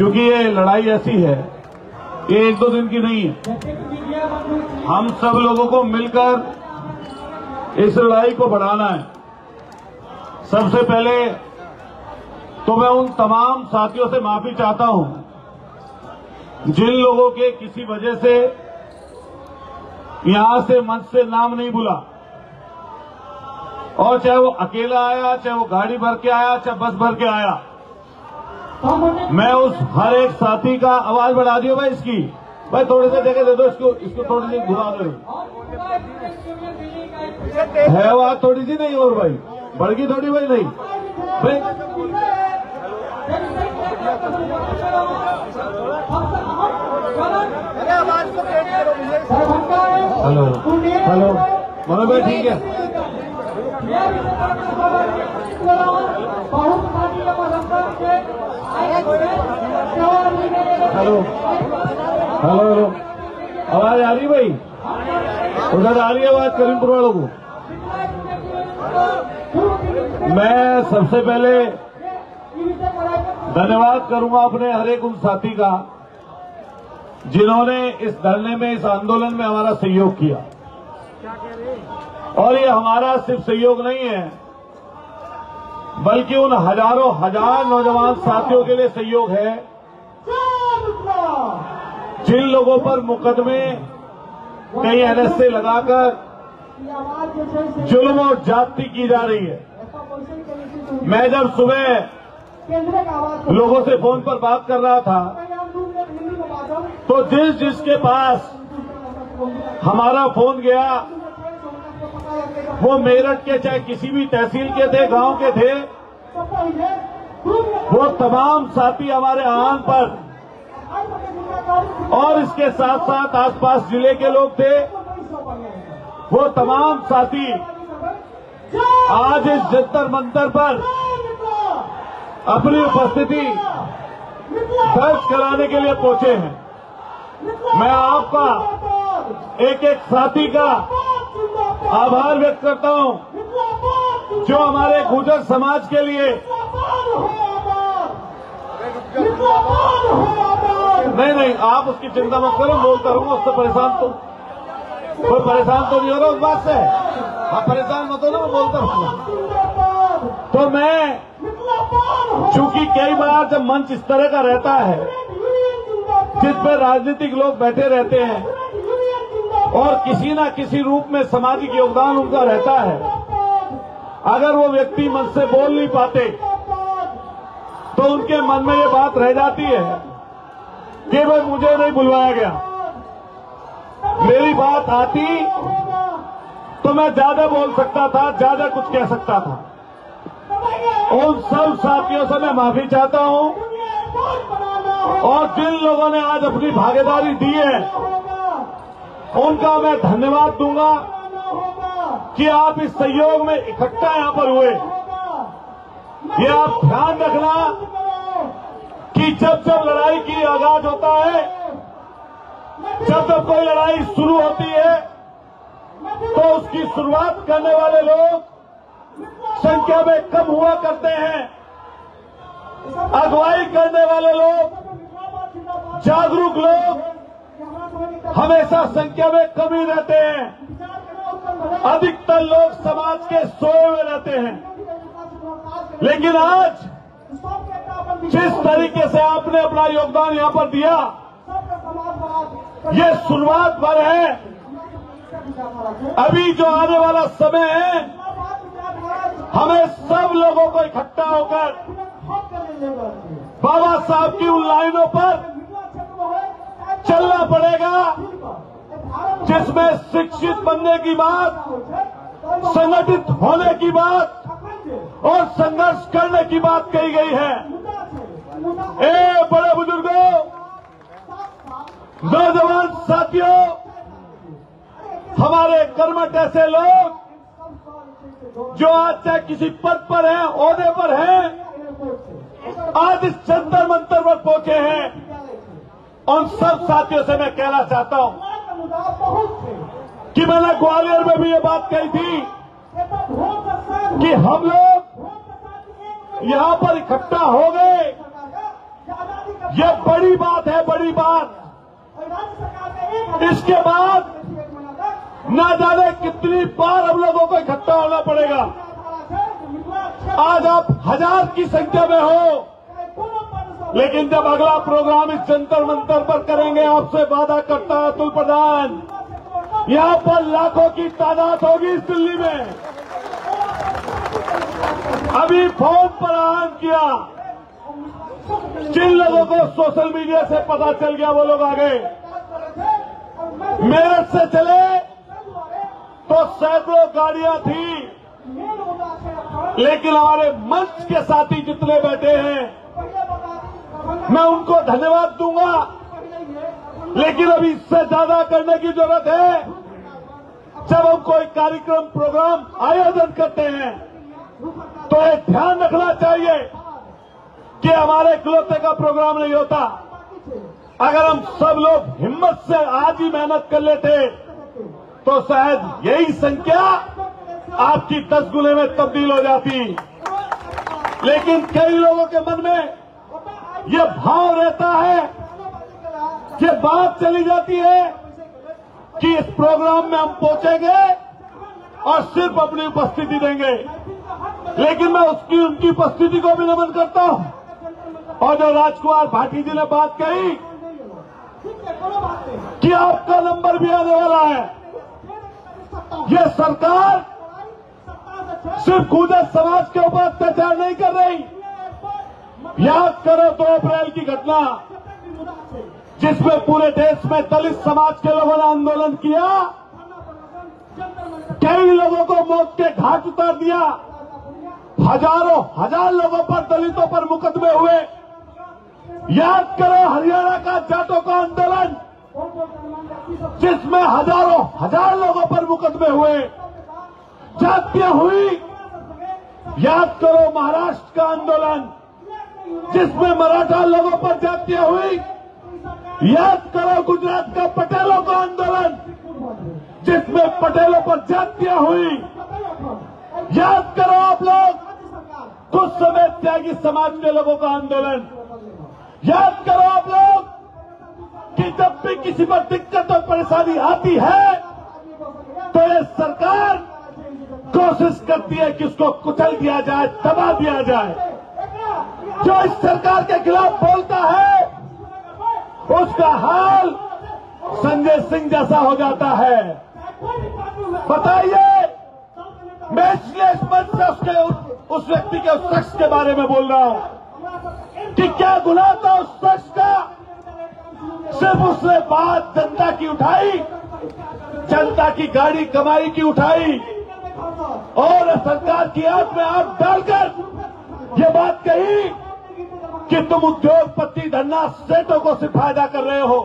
क्योंकि ये लड़ाई ऐसी है, ये एक दो दिन की नहीं है। हम सब लोगों को मिलकर इस लड़ाई को बढ़ाना है। सबसे पहले तो मैं उन तमाम साथियों से माफी चाहता हूं जिन लोगों के किसी वजह से यहां से मंच से नाम नहीं बुला, और चाहे वो अकेला आया, चाहे वो गाड़ी भर के आया, चाहे बस भर के आया, मैं उस हर एक साथी का आवाज बढ़ा दियो भाई। इसकी भाई थोड़ी सी जगह दे दो, इसको थोड़ी सी घुमा दो। है आवाज थोड़ी सी नहीं और भाई बढ़गी थोड़ी भाई नहीं भाई। हेलो हेलो बोलो भाई, ठीक है। हेलो हेलो हेलो आवाज आ रही भाई? उधर आ रही है आवाज करीमपुर वालों को? मैं सबसे पहले धन्यवाद करूंगा अपने हर एक उन साथी का जिन्होंने इस धरने में, इस आंदोलन में हमारा सहयोग किया। और ये हमारा सिर्फ सहयोग नहीं है, बल्कि उन हजारों हजार नौजवान साथियों के लिए सहयोग है जिन लोगों पर मुकदमे कई एनएसए लगाकर जुल्म और जाति की जा रही है। मैं जब सुबह लोगों से फोन पर बात कर रहा था तो जिसके पास हमारा फोन गया वो मेरठ के, चाहे किसी भी तहसील के थे, गांव के थे, वो तमाम साथी हमारे आह्वान पर और इसके साथ साथ आसपास जिले के लोग थे, वो तमाम साथी आज इस जंतर मंतर पर अपनी उपस्थिति दर्ज कराने के लिए पहुंचे हैं। मैं आपका एक एक साथी का आभार व्यक्त करता हूं जो हमारे गुर्जर समाज के लिए नहीं आप उसकी चिंता मत करो, बोलता रहूंगा। उससे परेशान तो कोई परेशान तो नहीं हो रहा उस बात से, आप परेशान मत हो ना, मैं बोलता रहूंगा। तो मैं चूंकि कई बार जब मंच इस तरह का रहता है जिस पर राजनीतिक लोग बैठे रहते हैं और किसी न किसी रूप में सामाजिक योगदान उनका रहता है, अगर वो व्यक्ति मंच से बोल नहीं पाते तो उनके मन में ये बात रह जाती है कि भाई मुझे नहीं बुलवाया गया। मेरी बात आती तो मैं ज्यादा बोल सकता था, ज्यादा कुछ कह सकता था। उन सब साथियों से मैं माफी चाहता हूं और जिन लोगों ने आज अपनी भागीदारी दी है उनका मैं धन्यवाद दूंगा कि आप इस सहयोग में इकट्ठा यहां पर हुए। ये आप ध्यान रखना कि जब जब लड़ाई की आगाज होता है, जब जब कोई लड़ाई शुरू होती है तो उसकी शुरुआत करने वाले लोग संख्या में कम हुआ करते हैं, अगुवाई करने वाले लोग, जागरूक लोग हमेशा संख्या में कम ही रहते हैं। अधिकतर लोग समाज के सोए हुए रहते हैं। लेकिन आज जिस तरीके से आपने अपना योगदान यहां पर दिया, ये शुरुआत भर है। अभी जो आने वाला समय है, हमें सब लोगों को इकट्ठा होकर बाबा साहब की उन लाइनों पर चलना पड़ेगा जिसमें शिक्षित बनने की बात, संगठित होने की बात और संघर्ष करने की बात कही गई है। ए बड़े बुजुर्गों, नौजवान साथियों, हमारे कर्मठ ऐसे लोग जो आज चाहे किसी पद पर हैं, ओहदे पर हैं, आज इस जंतर मंतर पर पहुंचे हैं, उन सब साथियों से मैं कहना चाहता हूं कि मैंने ग्वालियर में भी ये बात कही थी कि हम लोग यहां पर इकट्ठा हो गए ये बड़ी बात है, बड़ी बात। इसके बाद न जाने कितनी बार हम लोगों को इकट्ठा होना पड़ेगा। आज आप 1000 की संख्या में हो, लेकिन जब अगला प्रोग्राम इस जंतर मंतर पर करेंगे, आपसे वादा करता है अतुल प्रधान, यहां पर लाखों की तादाद होगी इस दिल्ली में। अभी फोन पर ऐलान किया, जिन लोगों को सोशल मीडिया से पता चल गया वो लोग आ गए। मेरठ से चले तो सैकड़ों गाड़ियां थी, लेकिन हमारे मंच के साथी जितने बैठे हैं, मैं उनको धन्यवाद दूंगा, लेकिन अभी इससे ज्यादा करने की जरूरत है। जब हम कोई कार्यक्रम प्रोग्राम आयोजन करते हैं तो ये ध्यान रखना चाहिए कि हमारे इकलौते का प्रोग्राम नहीं होता। अगर हम सब लोग हिम्मत से आज ही मेहनत कर लेते तो शायद यही संख्या आपकी 10 गुने में तब्दील हो जाती। लेकिन कई लोगों के मन में ये भाव रहता है कि बात चली जाती है कि इस प्रोग्राम में हम पहुंचेंगे और सिर्फ अपनी उपस्थिति देंगे, लेकिन मैं उनकी उपस्थिति को भी नमन करता हूं। और जो राजकुमार भाटी जी ने बात कही कि आपका नंबर भी आने वाला है, ये सरकार सिर्फ गुर्जर समाज के ऊपर अत्याचार नहीं कर रही। याद करो 2 अप्रैल की घटना, जिसमें पूरे देश में दलित समाज के लोगों ने आंदोलन किया, कई लोगों को मौत के घाट उतार दिया, हजारों हजार लोगों पर, दलितों पर मुकदमे हुए। याद करो हरियाणा का जाटों का आंदोलन, जिसमें हजारों हजार लोगों पर मुकदमे हुए, जातियां हुई। याद करो महाराष्ट्र का आंदोलन, जिसमें मराठा लोगों पर जातियां हुई। याद करो गुजरात का पटेलों का आंदोलन, जिसमें पटेलों पर जातियां हुई। याद करो आप लोग कुछ समय त्यागी समाज के लोगों का आंदोलन। याद करो आप लोग कि जब भी किसी पर दिक्कत और परेशानी आती है तो ये सरकार कोशिश करती है कि उसको कुचल दिया जाए, दबा दिया जाए। जो इस सरकार के खिलाफ बोलता है उसका हाल संजय सिंह जैसा हो जाता है। बताइए, मैं इसलिए इस मंच से उस व्यक्ति के, उस शख्स के बारे में बोल रहा हूं कि क्या गुनाह था उस शख्स का। सिर्फ उसने बात जनता की उठाई, जनता की गाड़ी कमाई की उठाई, और सरकार की आंख में आंख डालकर ये बात कही कि तुम उद्योगपति धन्ना सेठों को सिर्फ फायदा कर रहे हो।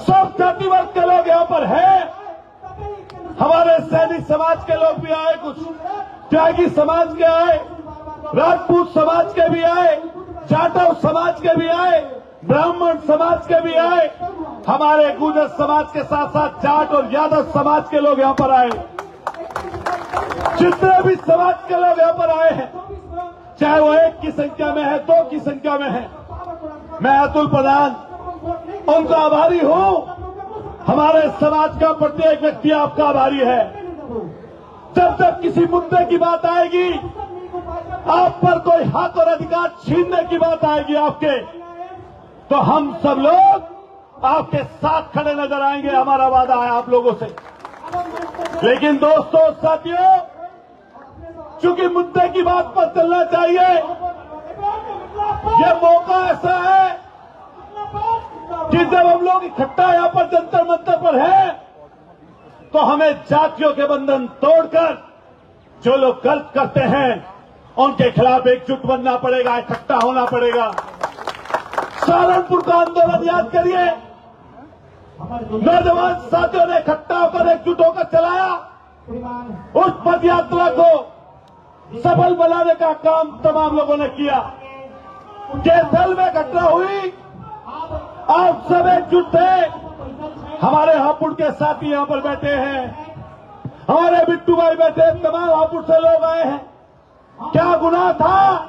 सब जाति वर्ग के लोग यहाँ पर हैं। हमारे सैनिक समाज के लोग भी आए, कुछ त्यागी समाज के आए, राजपूत समाज के भी आए, जाटव समाज के भी आए, ब्राह्मण समाज के भी आए, हमारे गुर्जर समाज के साथ साथ जाट और यादव समाज के लोग यहाँ पर आए। जितने भी समाज के लोग यहाँ पर आए हैं, चाहे वो 1 की संख्या में है, 2 की संख्या में है, मैं अतुल प्रधान उनका आभारी हूं। हमारे समाज का प्रत्येक व्यक्ति आपका आभारी है। जब जब किसी मुद्दे की बात आएगी, आप पर कोई हक और अधिकार छीनने की बात आएगी आपके, तो हम सब लोग आपके साथ खड़े नजर आएंगे। हमारा वादा है आप लोगों से। लेकिन दोस्तों, साथियों, चूंकि मुद्दे की बात पर चलना चाहिए, ये मौका ऐसा है कि जब हम लोग इकट्ठा यहां पर जंतर मंतर पर हैं, तो हमें जातियों के बंधन तोड़कर जो लोग गलत करते हैं उनके खिलाफ एकजुट बनना पड़ेगा, इकट्ठा होना पड़ेगा। सहारनपुर का आंदोलन याद करिए, नौजवान साथियों ने इकट्ठा होकर, एकजुट होकर चलाया। उस पद यात्रा को सफल बनाने का काम तमाम लोगों ने किया। जैसल में घटना हुई, आप सब एकजुट थे। हमारे हापुड़ के साथी यहां पर बैठे हैं, हमारे बिट्टू भाई बैठे, तमाम हापुड़ से लोग आए हैं। क्या गुनाह था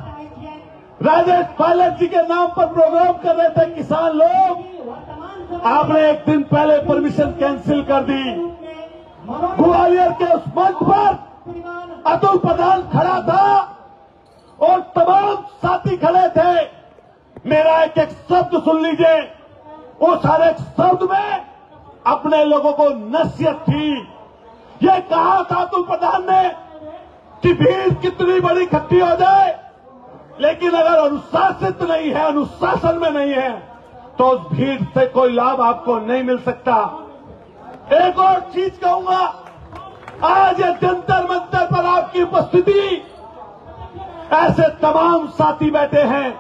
राजेश पायलट जी के नाम पर प्रोग्राम कर रहे थे किसान लोग। आपने एक दिन पहले परमिशन कैंसिल कर दी। ग्वालियर के उस मंच पर अतुल प्रधान खड़ा था और तमाम साथी खड़े थे। मेरा एक एक शब्द सुन लीजिए। उस हर एक शब्द में अपने लोगों को नसीहत थी। ये कहा था अतुल प्रधान ने कि भीड़ कितनी बड़ी इकट्ठी हो जाए, लेकिन अगर अनुशासित नहीं है, अनुशासन में नहीं है, तो उस भीड़ से कोई लाभ आपको नहीं मिल सकता। एक और चीज कहूंगा, आज ये जंतर मंतर पर आपकी उपस्थिति, ऐसे तमाम साथी बैठे हैं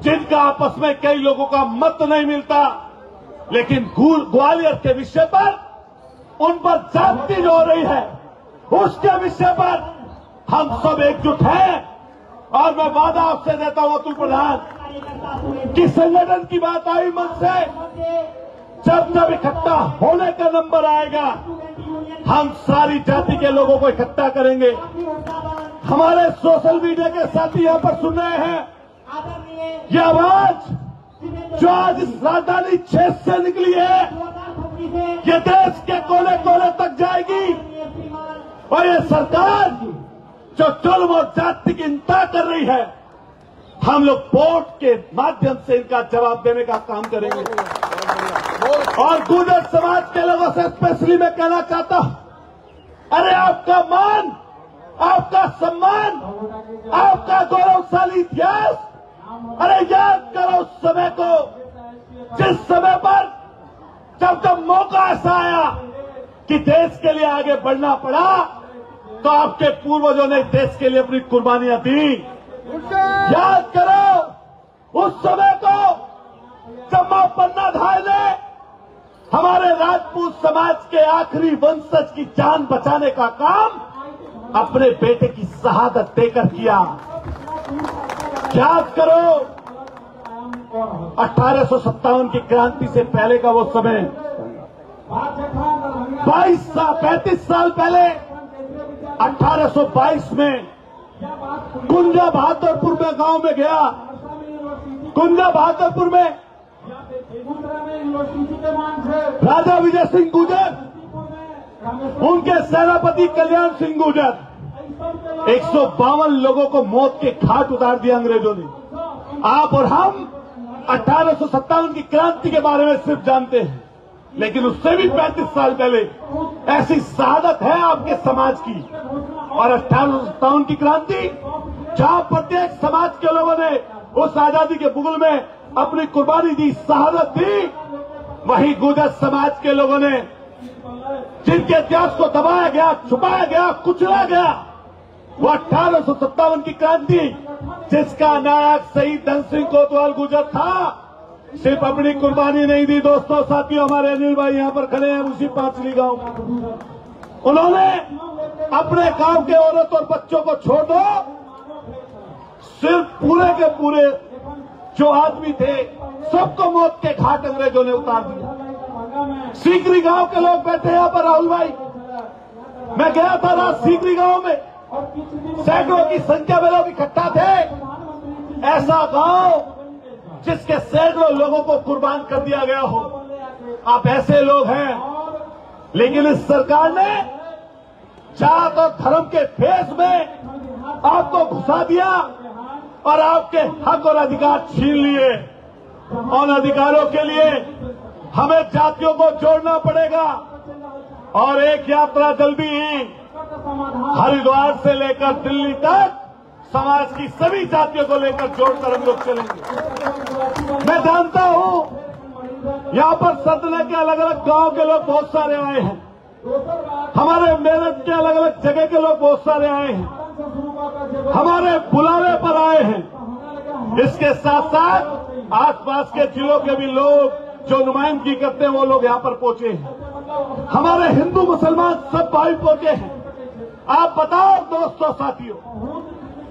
जिनका आपस में कई लोगों का मत नहीं मिलता, लेकिन ग्वालियर के विषय पर उन पर जाति जो हो रही है, उसके विषय पर हम सब एकजुट हैं। और मैं वादा आपसे देता हूं अतुल प्रधान कि संगठन की बात आई मन से, जब जब इकट्ठा होने का नंबर आएगा, हम सारी जाति के लोगों को इकट्ठा करेंगे। हमारे सोशल मीडिया के साथी यहां पर सुन रहे हैं, ये आवाज जो आज इस राजधानी क्षेत्र से निकली है, ये देश के कोने कोने तक जाएगी। और ये सरकार जो जुल्म और जाति की हिंसा कर रही है, हम लोग वोट के माध्यम से इनका जवाब देने का काम करेंगे। और गुर्जर समाज के लोगों से स्पेशली मैं कहना चाहता हूं, अरे आपका मान, आपका सम्मान, आपका गौरवशाली इतिहास, अरे याद करो उस समय को, जिस समय पर जब मौका ऐसा आया कि देश के लिए आगे बढ़ना पड़ा, तो आपके पूर्वजों ने देश के लिए अपनी कुर्बानियां दी। याद करो उस समय को, जब मां पन्ना धाय ने हमारे राजपूत समाज के आखिरी वंशज की जान बचाने का काम अपने बेटे की शहादत देकर किया। याद करो 1857 की क्रांति से पहले का वो समय, 35 साल पहले 1822 में कुंजा बहादुरपुर में गांव में गया। कुंजा बहादुरपुर में राजा विजय सिंह गुर्जर, उनके सेनापति कल्याण सिंह गुर्जर, 152 लोगों को मौत के घाट उतार दिया अंग्रेजों ने। आप और हम 1857 की क्रांति के बारे में सिर्फ जानते हैं, लेकिन उससे भी 35 साल पहले ऐसी शहादत है आपके समाज की। और 1857 की क्रांति, जहां प्रत्येक समाज के लोगों ने उस आजादी के बुगल में अपनी कुर्बानी दी, शहादत दी, वही गुर्जर समाज के लोगों ने, जिनके इतिहास को दबाया गया, छुपाया गया, कुचला गया, वो 1857 की क्रांति, जिसका नायक शहीद धन सिंह कोतवाल गुर्जर था, सिर्फ अपनी कुर्बानी नहीं दी दोस्तों, साथियों, हमारे अनिल भाई यहां पर खड़े हैं उसी पांचली गांव। उन्होंने अपने गांव के औरत और बच्चों को छोड़ दो, सिर्फ पूरे के पूरे जो आदमी थे सबको मौत के घाट अंग्रेजों ने उतार दिया। सीकरी गांव के लोग बैठे हैं यहां पर, राहुल भाई, मैं गया था रात सीकरी गांव में, सैकड़ों की संख्या में लोग इकट्ठा थे। ऐसा गांव जिसके सैकड़ों लोगों को कुर्बान कर दिया गया हो। आप ऐसे लोग हैं, लेकिन इस सरकार ने जात और धर्म के फेस में आपको घुसा दिया और आपके हक और अधिकार छीन लिए। उन अधिकारों के लिए हमें जातियों को जोड़ना पड़ेगा। और एक यात्रा जल्दी ही हरिद्वार से लेकर दिल्ली तक समाज की सभी जातियों को लेकर जोड़कर हम लोग चलेंगे। मैं जानता हूं यहां पर सतना के अलग अलग गांव के लोग बहुत सारे आए हैं, हमारे मेरठ के अलग अलग जगह के लोग बहुत सारे आए हैं, हमारे बुलावे पर आए हैं। इसके साथ साथ आसपास के जिलों के भी लोग जो नुमाइंदगी करते हैं वो लोग यहां पर पहुंचे हैं। हमारे हिंदू मुसलमान सब भाई पहुंचे हैं। आप बताओ दोस्तों, साथियों,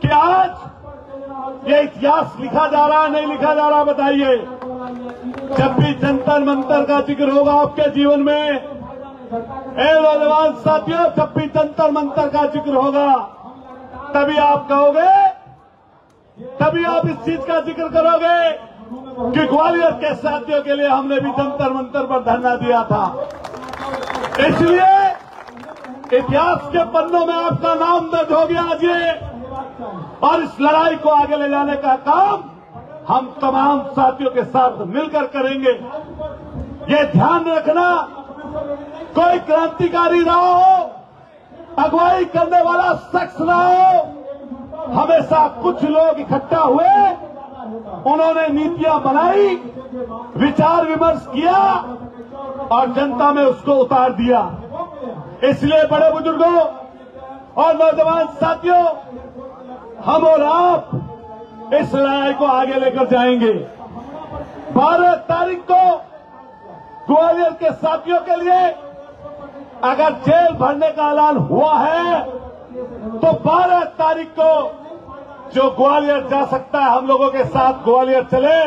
कि आज ये इतिहास लिखा जा रहा है, नहीं लिखा जा रहा, बताइए। जब भी जंतर मंतर का जिक्र होगा आपके जीवन में, ए नौजवान साथियों, जब भी जंतर मंतर का जिक्र होगा, तभी आप कहोगे तभी आप इस चीज का जिक्र करोगे कि ग्वालियर के साथियों के लिए हमने भी जंतर मंतर पर धरना दिया था। इसलिए इतिहास के पन्नों में आपका नाम दर्ज हो गया आज ये, और इस लड़ाई को आगे ले जाने का काम हम तमाम साथियों के साथ मिलकर करेंगे। ये ध्यान रखना, कोई क्रांतिकारी ना हो, अगुवाई करने वाला शख्स ना हो, हमेशा कुछ लोग इकट्ठा हुए, उन्होंने नीतियां बनाई, विचार विमर्श किया और जनता में उसको उतार दिया। इसलिए बड़े बुजुर्गों और नौजवान साथियों, हम और आप इस लड़ाई को आगे लेकर जाएंगे। 12 तारीख को ग्वालियर के साथियों के लिए अगर जेल भरने का ऐलान हुआ है तो 12 तारीख को जो ग्वालियर जा सकता है हम लोगों के साथ ग्वालियर चले,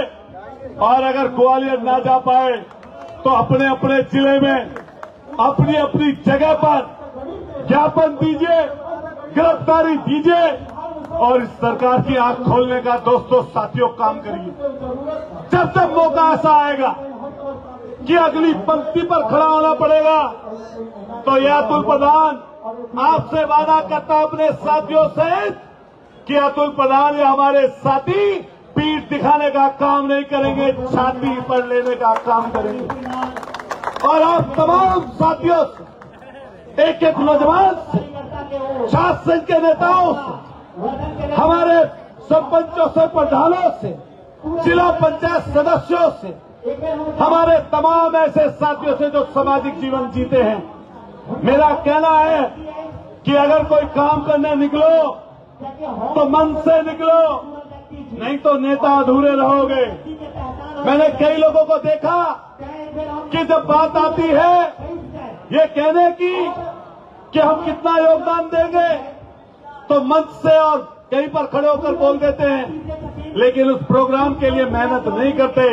और अगर ग्वालियर ना जा पाए तो अपने अपने जिले में अपनी अपनी जगह पर ज्ञापन दीजिए, गिरफ्तारी दीजिए और इस सरकार की आंख खोलने का दोस्तों साथियों काम करिए। जब तक मौका ऐसा आएगा कि अगली पंक्ति पर खड़ा होना पड़ेगा तो यह अतुल प्रधान आपसे वादा करता अपने साथियों से कि अतुल प्रधान या हमारे साथी पीठ दिखाने का काम नहीं करेंगे, छाती पर लेने का काम करेंगे। और आप तमाम साथियों से, एक एक नौजवान से, छात्र संघ के नेताओं से, हमारे सरपंचों से, प्रधानों से, जिला पंचायत सदस्यों से, हमारे तमाम ऐसे साथियों से जो सामाजिक जीवन जीते हैं, मेरा कहना है कि अगर कोई काम करने निकलो तो मन से निकलो, नहीं तो नेता अधूरे रहोगे। मैंने कई लोगों को देखा कि जब बात आती है ये कहने की कि हम कितना योगदान देंगे तो मंच से और कहीं पर खड़े होकर बोल देते हैं, लेकिन उस प्रोग्राम के लिए मेहनत नहीं करते।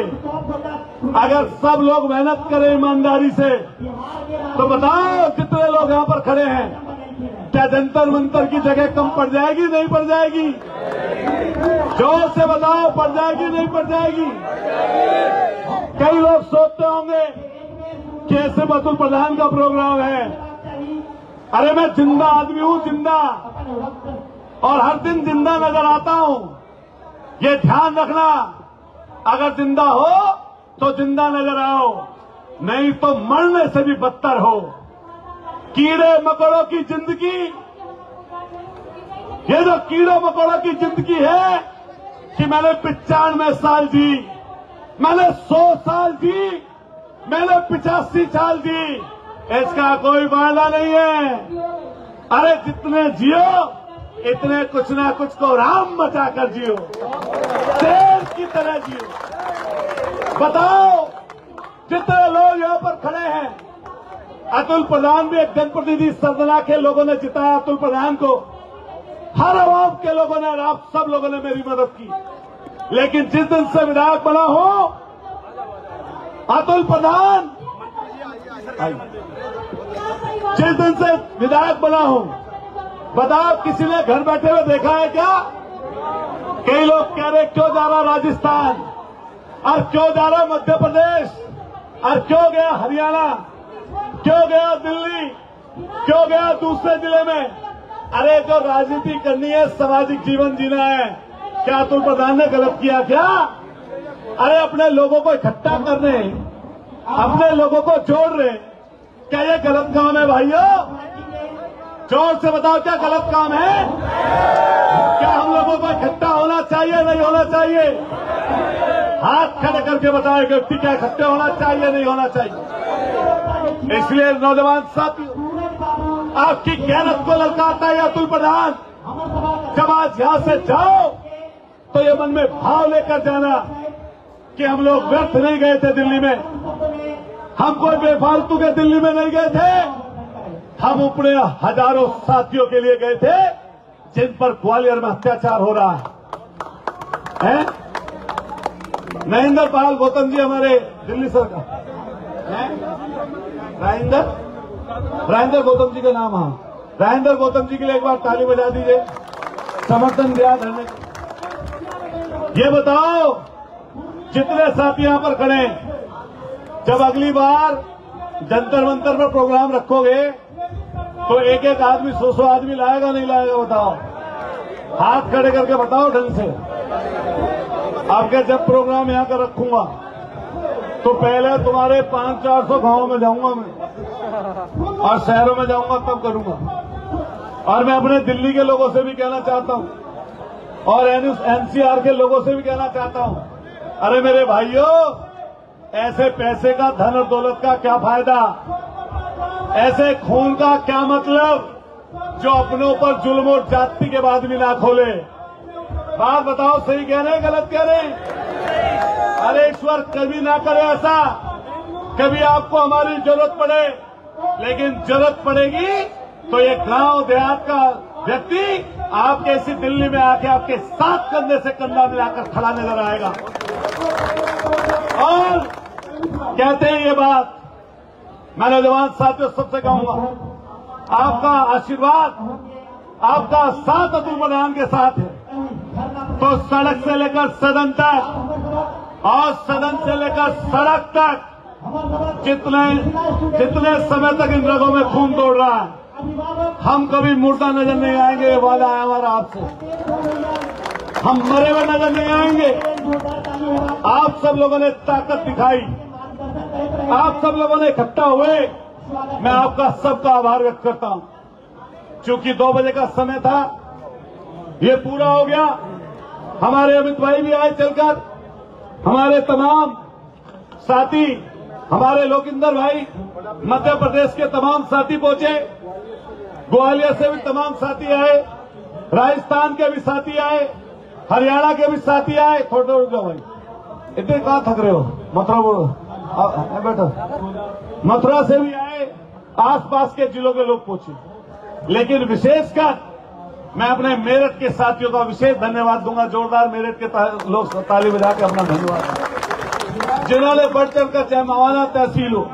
अगर सब लोग मेहनत करें ईमानदारी से तो बताओ जितने लोग यहाँ पर खड़े हैं, क्या जंतर मंतर की जगह कम पड़ जाएगी, नहीं पड़ जाएगी? जोर से बताओ, पड़ जाएगी, नहीं पड़ जाएगी? कई लोग सोचते होंगे कि ऐसे अतुल प्रधान का प्रोग्राम है। अरे मैं जिंदा आदमी हूँ, जिंदा, और हर दिन जिंदा नजर आता हूँ। ये ध्यान रखना, अगर जिंदा हो तो जिंदा नजर आओ, नहीं तो मरने से भी बदतर हो। कीड़े मकोड़ों की जिंदगी, ये जो कीड़े मकोड़ों की जिंदगी है कि मैंने 95 साल जी, मैंने 100 साल जी, मैंने 85 साल जी, इसका कोई फायदा नहीं है। अरे जितने जियो इतने कुछ ना कुछ को राम बचा कर जियो, शेर की तरह जियो। बताओ जितने लोग यहाँ पर खड़े हैं, अतुल प्रधान भी एक जनप्रतिनिधि सरदना के लोगों ने जिताया अतुल प्रधान को, हर आवाम के लोगों ने और आप सब लोगों ने मेरी मदद की। लेकिन जिस दिन से विधायक बना हो अतुल प्रधान, जिस दिन से विधायक बना हो, बताओ किसी ने घर बैठे हुए देखा है क्या? कई लोग कह रहे क्यों जा रहा राजस्थान, और क्यों जा रहा मध्य प्रदेश, और क्यों गया हरियाणा, क्यों गया दिल्ली, क्यों गया दूसरे जिले में? अरे जो राजनीति करनी है, सामाजिक जीवन जीना है, क्या अतुल प्रधान ने गलत किया क्या? अरे अपने लोगों को इकट्ठा कर रहे, अपने लोगों को जोड़ रहे, क्या ये गलत काम है भाइयों? जोर से बताओ, क्या गलत काम है? क्या हम लोगों को इकट्ठा होना चाहिए, नहीं होना चाहिए? हाथ खड़े करके बताओ व्यक्ति, क्या इकट्ठे होना चाहिए, नहीं होना चाहिए? इसलिए नौजवान साथियों, आपकी गैरत को ललकारता है अतुल प्रधान। जब आज यहां से जाओ तो ये मन में भाव लेकर जाना कि हम लोग व्यर्थ नहीं गए थे दिल्ली में, हम कोई बेफालतू के दिल्ली में नहीं गए थे, हम अपने हजारों साथियों के लिए गए थे जिन पर ग्वालियर में अत्याचार हो रहा है? नरेंद्र पाल गौतम जी हमारे दिल्ली सरकार, राजेंद्र गौतम जी का नाम, हाँ, राजेंद्र गौतम जी के लिए एक बार ताली बजा दीजिए, समर्थन दिया धरने। ये बताओ जितने साथी यहां पर खड़े हैं, जब अगली बार जंतर मंतर पर प्रोग्राम रखोगे तो एक एक आदमी 100 आदमी लाएगा नहीं लाएगा? बताओ, हाथ खड़े करके बताओ ढंग से। आपके जब प्रोग्राम यहां का रखूंगा तो पहले तुम्हारे 500-400 गांवों में जाऊंगा मैं, और शहरों में जाऊंगा तब करूंगा। और मैं अपने दिल्ली के लोगों से भी कहना चाहता हूं, और एनसीआर के लोगों से भी कहना चाहता हूं, अरे मेरे भाइयों, ऐसे पैसे का, धन और दौलत का क्या फायदा? ऐसे खून का क्या मतलब जो अपने ऊपर जुल्म और जाति के बाद भी ना खोले? बात बताओ, सही कह रहे हैं गलत कह रहे हैं? अरे ईश्वर कभी ना करे ऐसा, कभी आपको हमारी जरूरत पड़े, लेकिन जरूरत पड़ेगी तो ये गांव देहात का व्यक्ति आपके इसी दिल्ली में आके आपके साथ कंधे से कंधा मिलाकर खड़ा नजर आएगा। और कहते हैं ये बात, मैं नौजवान साथियों सबसे कहूंगा, आपका आशीर्वाद, आपका साथ अतुल बलिदान के साथ है, तो सड़क से लेकर सदन तक और सदन से लेकर सड़क तक जितने समय तक इन रगों में खून दौड़ रहा है, हम कभी मुर्दा नजर नहीं आएंगे। ये वादा है हमारा आपसे, हम मरे हुए नजर नहीं आएंगे। आप सब लोगों ने ताकत दिखाई, आप सब लोगों ने इकट्ठा हुए, मैं आपका सबका आभार व्यक्त करता हूं। चूंकि 2 बजे का समय था, ये पूरा हो गया। हमारे अमित भाई भी आए चलकर, हमारे तमाम साथी, हमारे लोकिंदर भाई, मध्य प्रदेश के तमाम साथी पहुंचे, ग्वालियर से भी तमाम साथी आए, राजस्थान के भी साथी आए, हरियाणा के भी साथी आए। थोड़ा रुक जाओ भाई, इतने कहां थक रहे हो? मथुरा बोलो, बैठो। मथुरा से भी आए, आसपास के जिलों के लोग पहुंचे। लेकिन विशेषकर मैं अपने मेरठ के साथियों का विशेष धन्यवाद दूंगा। जोरदार मेरठ के लोग ताली बजा के अपना धन्यवाद, जिन्होंने बढ़ चढ़कर, चाहे मवाना तहसील हो,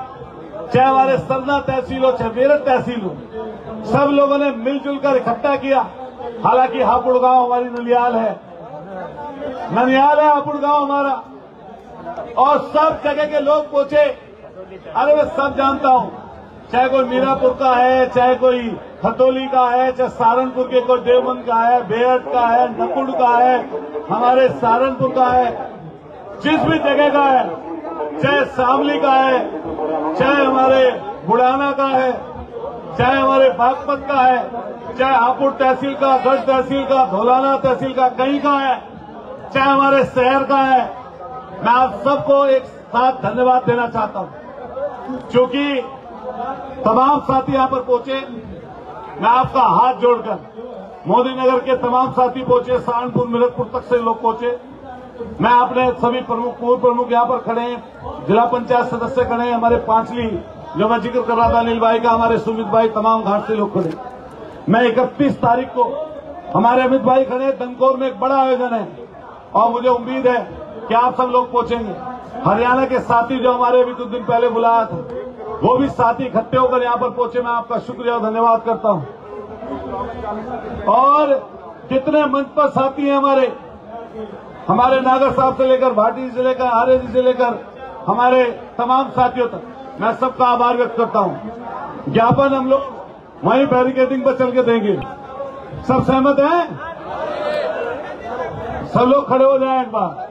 चाहे हमारे सरना तहसील हो, चाहे मेरठ तहसील हो, सब लोगों ने मिलजुल कर इकट्ठा किया। हालांकि हापुड़ गांव हमारी ननियाल है हापुड़ गांव हमारा, और सब जगह के लोग पहुंचे। अरे मैं सब जानता हूं, चाहे कोई मीरापुर का है, चाहे कोई खतौली का है, चाहे सहारनपुर के कोई देवबंद का है, बेहट का है, नकुड़ का है, हमारे सहारनपुर का है, जिस भी जगह का है, चाहे शामली का है, चाहे हमारे बुढ़ाना का है, चाहे हमारे बागपत का है, चाहे हापुड़ तहसील का, गढ़ तहसील का, धौलाना तहसील का, कहीं का है, चाहे हमारे शहर का है, मैं आप सबको एक साथ धन्यवाद देना चाहता हूं। क्योंकि तमाम साथी यहां पर पहुंचे, मैं आपका हाथ जोड़कर, मोदी नगर के तमाम साथी पहुंचे, सहारनपुर मिलतपुर तक से लोग पहुंचे। मैं अपने सभी प्रमुख, पूर्व प्रमुख यहां पर खड़े हैं, जिला पंचायत सदस्य खड़े हैं, हमारे पांचली जो मैं जिक्र कर रहा था अनिल भाई का, हमारे सुमित भाई, तमाम घाट से लोग खड़े। मैं 31 तारीख को हमारे अमित भाई खड़े, दनकौर में एक बड़ा आयोजन है, और मुझे उम्मीद है कि आप सब लोग पहुंचेंगे। हरियाणा के साथी जो हमारे अभी कुछ दिन पहले बुलाया था, वो भी साथी इकट्ठे होकर यहां पर पहुंचे। मैं आपका शुक्रिया और धन्यवाद करता हूं। और कितने मंच पर साथी हैं हमारे नागर साहब से लेकर, भाटी से लेकर, आर्य जी से लेकर, हमारे तमाम साथियों तक, मैं सबका आभार व्यक्त करता हूं। ज्ञापन हम लोग वहीं बैरिकेडिंग पर चल के देंगे। सब सहमत हैं? सब लोग खड़े हो जाएं एक बार।